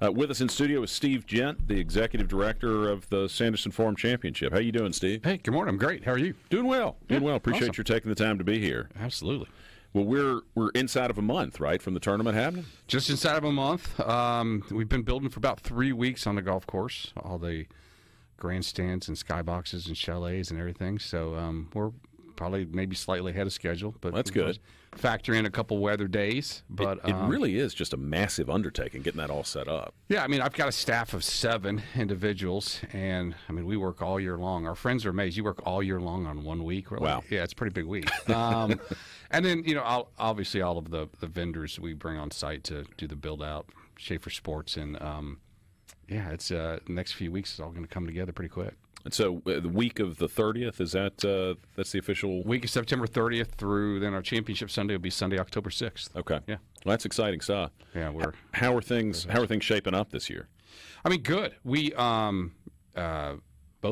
With us in studio is Steve Jent, the executive director of the Sanderson Farms Championship. How you doing, Steve? Hey, good morning. I'm great. How are you? Doing well. Doing well. Appreciate Awesome. you taking the time to be here. Absolutely. Well, we're inside of a month, right, from the tournament happening? Just inside of a month. We've been building for about 3 weeks on the golf course, all the grandstands and skyboxes and chalets and everything. So we're probably maybe slightly ahead of schedule. But that's good. Factor in a couple weather days. But it really is just a massive undertaking getting that all set up. Yeah, I mean, I've got a staff of 7 individuals, and I mean, we work all year long. Our friends are amazed. You work all year long on 1 week. We're wow. Like, yeah, it's a pretty big week. And then, you know, obviously all of the vendors we bring on site to do the build out, Schaefer Sports, and yeah, it's the next few weeks is all going to come together pretty quick. And so the week of the 30th, is that that's the official week of September 30th through then our championship Sunday will be Sunday, October 6th. Okay. Yeah. Well, that's exciting stuff. Yeah, how are things shaping up this year? I mean, good. We both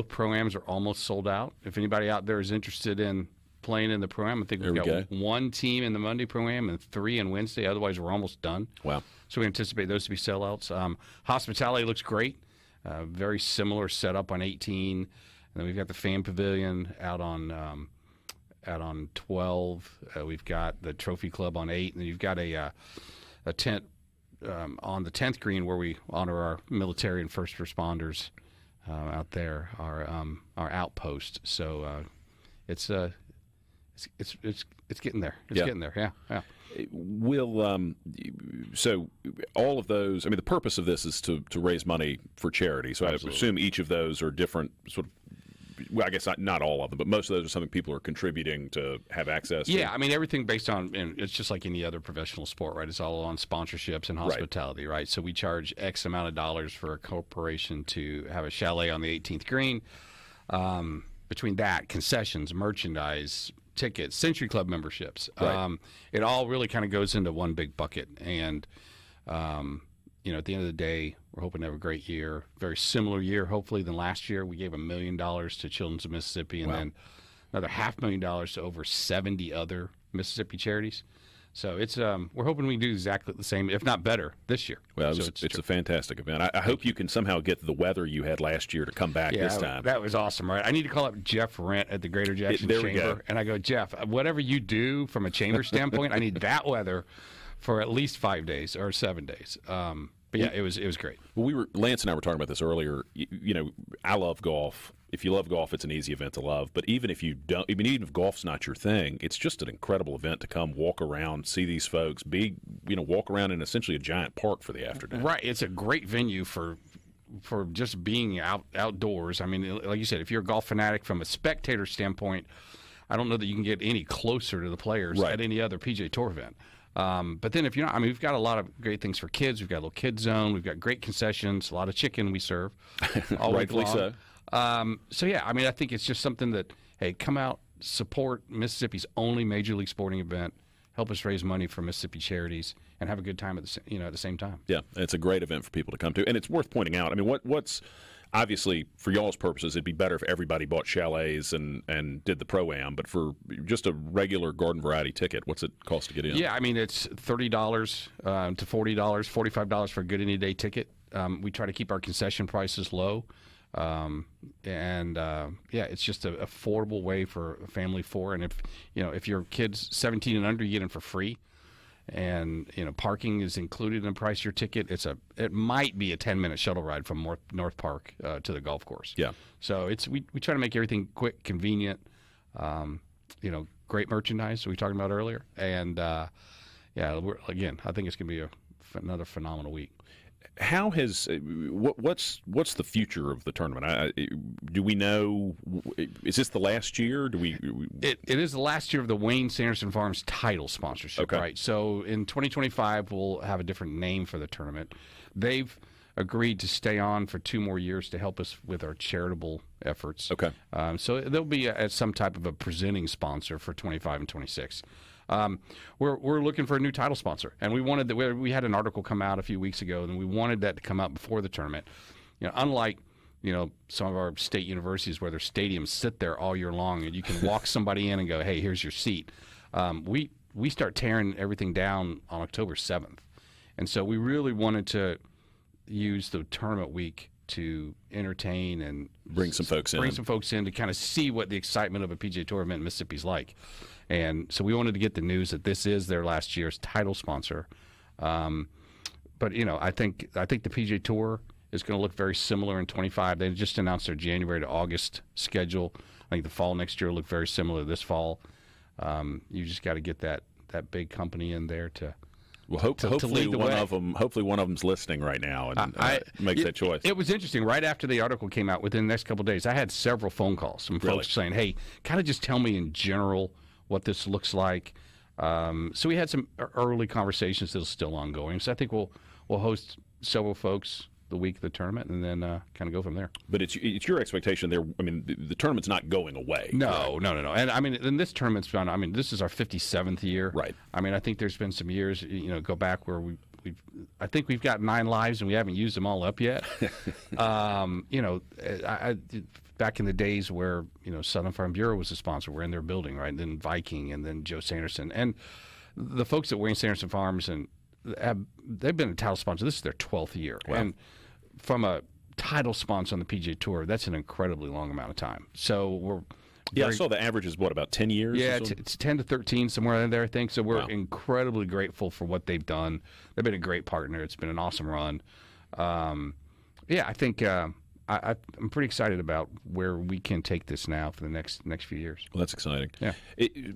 pro-ams are almost sold out. If anybody out there is interested in playing in the pro-am, I think we've got 1 team in the Monday pro-am and 3 in Wednesday. Otherwise, we're almost done. Wow. So we anticipate those to be sellouts. Hospitality looks great. Very similar setup on 18, and then we've got the fan pavilion out on 12. We've got the trophy club on 8, and then you've got a tent on the 10th green where we honor our military and first responders out there, our outpost. So it's getting there. It's getting there. Yeah. Will so all of those? I mean, the purpose of this is to raise money for charity. So Absolutely. I assume each of those are different. Sort of. Well, I guess not all of them, but most of those are something people are contributing to have access to. Yeah, I mean, everything based on, and it's just like any other professional sport, right? It's all on sponsorships and hospitality, right? So we charge X amount of dollars for a corporation to have a chalet on the 18th green. Between that, concessions, merchandise, tickets, Century Club memberships, it all really kind of goes into one big bucket. And, you know, at the end of the day, we're hoping to have a great year, very similar year, hopefully, than last year. We gave $1 million to Children's of Mississippi and then another $500,000 to over 70 other Mississippi charities. So it's we're hoping we can do exactly the same, if not better, this year. Well, it's a fantastic event. I hope you can somehow get the weather you had last year to come back this time. That was awesome, right? I need to call up Jeff Rent at the Greater Jackson Chamber, and I go, Jeff, whatever you do from a chamber standpoint, I need that weather for at least 5 days or 7 days. But yeah, it was great. Well, Lance and I were talking about this earlier. You know, I love golf. If you love golf, it's an easy event to love. But even if you don't, I mean, even if golf's not your thing, it's just an incredible event to come walk around, see these folks, walk around in essentially a giant park for the afternoon. Right. It's a great venue for just being outdoors. I mean, like you said, if you're a golf fanatic from a spectator standpoint, I don't know that you can get any closer to the players at any other PGA Tour event. But then if you're not, I mean, we've got a lot of great things for kids. We've got a little kids zone. We've got great concessions, a lot of chicken we serve. Rightfully so. So, yeah, I mean, I think it's just something that, hey, come out, support Mississippi's only major league sporting event, help us raise money for Mississippi charities, and have a good time at the same time. Yeah, it's a great event for people to come to. And it's worth pointing out, I mean, what's obviously, for y'all's purposes, it'd be better if everybody bought chalets and did the Pro-Am, but for just a regular garden variety ticket, what's it cost to get in? Yeah, I mean, it's $30 to $40, $45 for a good any day ticket. We try to keep our concession prices low. Yeah, it's just an affordable way for a family of 4. And if your kid's 17 and under, you get in for free. And parking is included in the price of your ticket. It might be a 10-minute shuttle ride from North Park to the golf course. Yeah. So we try to make everything quick, convenient. Great merchandise we talked about earlier. And yeah, I think it's going to be another phenomenal week. How has what's the future of the tournament? Do we know? Is this the last year? It is the last year of the Wayne Sanderson Farms title sponsorship, right? So in 2025, we'll have a different name for the tournament. They've agreed to stay on for 2 more years to help us with our charitable efforts. Okay. So there'll be some type of a presenting sponsor for 25 and 26. We're looking for a new title sponsor, and we had an article come out a few weeks ago, and we wanted that to come out before the tournament. Unlike some of our state universities where their stadiums sit there all year long, and you can walk somebody in and go, "Hey, here's your seat." We start tearing everything down on October 7th, and so we really wanted to use the tournament week to entertain and bring some folks in to kind of see what the excitement of a PGA Tour event in Mississippi is like. And so we wanted to get the news that this is their last year's title sponsor. But I think the PGA Tour is going to look very similar in 25. They just announced their January to August schedule. I think the fall next year will look very similar to this fall. You just got to get that big company in there to. Well, hopefully one of them's listening right now and makes that choice. It was interesting. Right after the article came out, within the next couple of days, I had several phone calls from folks saying, "Hey, kind of just tell me in general what this looks like." So we had some early conversations that are still ongoing. So I think we'll host several folks the week of the tournament, and then kind of go from there. But it's your expectation there. I mean, the tournament's not going away. No. And I mean, in this tournament's been. I mean, this is our 57th year. Right. I mean, I think there's been some years. Go back where I think we've got 9 lives and we haven't used them all up yet. Back in the days where Southern Farm Bureau was the sponsor, we're in their building, right? And then Viking, and then Joe Sanderson, and the folks at Wayne Sanderson Farms, and they've been a title sponsor. This is their 12th year, wow. And from a title sponsor on the PGA Tour, that's an incredibly long amount of time. So I saw the average is about 10 years? Yeah, it's 10 to 13, somewhere in there, I think. So we're incredibly grateful for what they've done. They've been a great partner. It's been an awesome run. I think I'm pretty excited about where we can take this now for the next few years. Well, that's exciting. Yeah.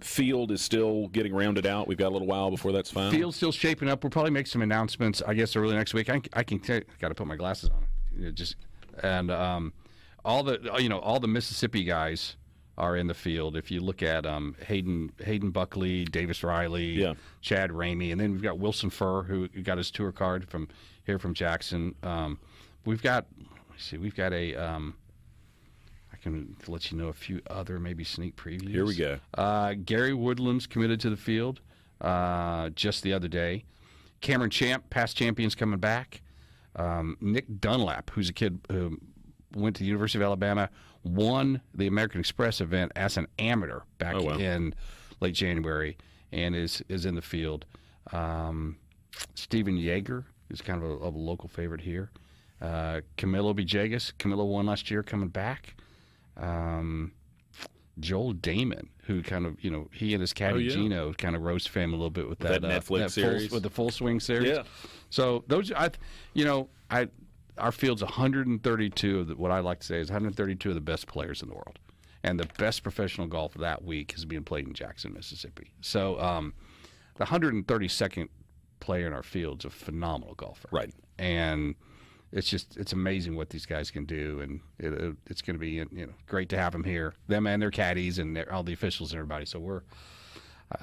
Field is still getting rounded out. We've got a little while before that's final. Field's still shaping up. We'll probably make some announcements, I guess, early next week. I can got to put my glasses on. All the Mississippi guys are in the field. If you look at Hayden Buckley, Davis Riley, Chad Ramey, and then we've got Wilson Furr, who got his tour card from Jackson. We've got I can let you know a few other maybe sneak previews. Here we go. Gary Woodland's committed to the field just the other day. Cameron Champ, past champions, coming back. Nick Dunlap, who's a kid who went to the University of Alabama, won the American Express event as an amateur back in late January, and is in the field. Stephen Yeager is kind of a local favorite here. Camilo Villegas. Camilo won last year, coming back. Joel Damon, who kind of, he and his caddy Gino kind of roast fame a little bit with that Netflix series. with the Full Swing series. Yeah. So those, our field's 132 of what I like to say is 132 of the best players in the world, and the best professional golf that week is being played in Jackson, Mississippi. So the 132nd player in our field's a phenomenal golfer, right? And it's amazing what these guys can do, and it's going to be great to have them here, them and their caddies and all the officials and everybody. So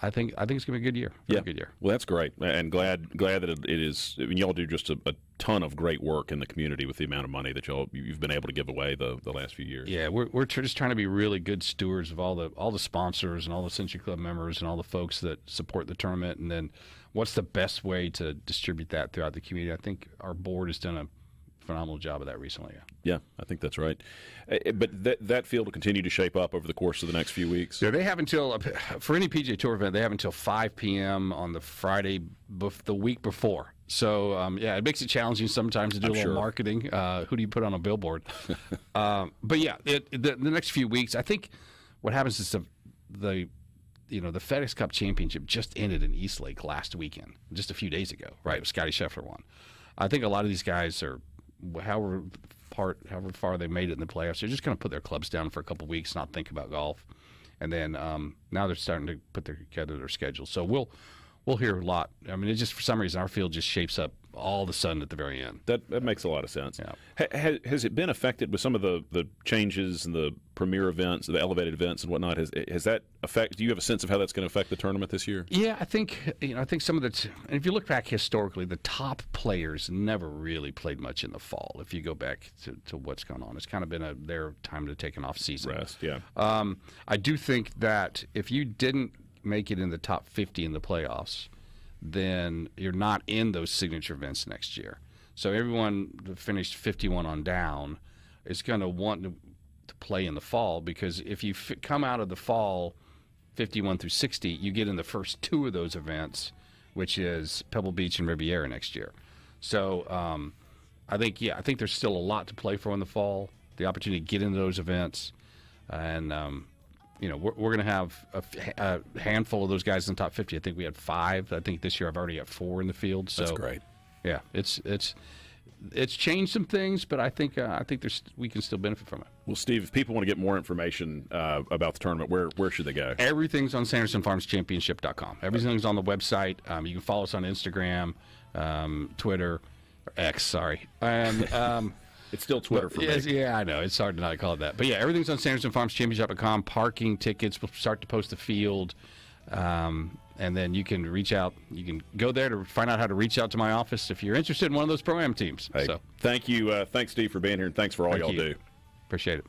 I think it's going to be a good year. Good year. Well, that's great, and glad that it is. I mean, y'all do just a ton of great work in the community with the amount of money that you've been able to give away the last few years. Yeah, we're just trying to be really good stewards of all the sponsors and all the Century Club members and all the folks that support the tournament, and then what's the best way to distribute that throughout the community. I think our board has done a phenomenal job of that recently. Yeah, I think that's right. But that field will continue to shape up over the course of the next few weeks. Yeah, they have until, for any PGA Tour event, they have until 5 p.m. on the Friday the week before. So, it makes it challenging sometimes to do a little marketing. Who do you put on a billboard? But yeah, the next few weeks, I think what happens is the FedEx Cup Championship just ended in Eastlake last weekend, just a few days ago, right? Scotty Scheffler won. I think a lot of these guys are, however far they made it in the playoffs, they're just going to put their clubs down for a couple of weeks, not think about golf, and then now they're starting to put together their schedule. So we'll hear a lot. I mean, it just, for some reason, our field just shapes up all of a sudden at the very end. That makes a lot of sense. Yeah. Has it been affected with some of the changes and the premier events, the elevated events and whatnot? Has that affected? Do you have a sense of how that's going to affect the tournament this year? Yeah, I think some of and if you look back historically, the top players never really played much in the fall. If you go back to what's going on, it's kind of been their time to take an off season rest. Yeah. I do think that if you didn't make it in the top 50 in the playoffs, then you're not in those signature events next year. So everyone that finished 51 on down is going to want to play in the fall, because if you come out of the fall 51 through 60, you get in the first 2 of those events, which is Pebble Beach and Riviera next year. So I think there's still a lot to play for in the fall. The opportunity to get into those events, and we're going to have a handful of those guys in the top 50. I think we had 5. I think this year I've already got 4 in the field. So, that's great. Yeah, it's changed some things, but I think we can still benefit from it. Well, Steve, if people want to get more information about the tournament, where should they go? Everything's on Sanderson Farms Championship.com. Everything's on the website. You can follow us on Instagram, Twitter, or X. Sorry, and it's still Twitter for me. Yeah, I know. It's hard to not call it that. But yeah, everything's on Sanderson Farms Championship.com. Parking, tickets. We'll start to post the field. And then you can reach out. You can go there to find out how to reach out to my office if you're interested in one of those Pro-Am teams. Hey, so thank you. Thanks, Steve, for being here, and thanks for all y'all do. Appreciate it.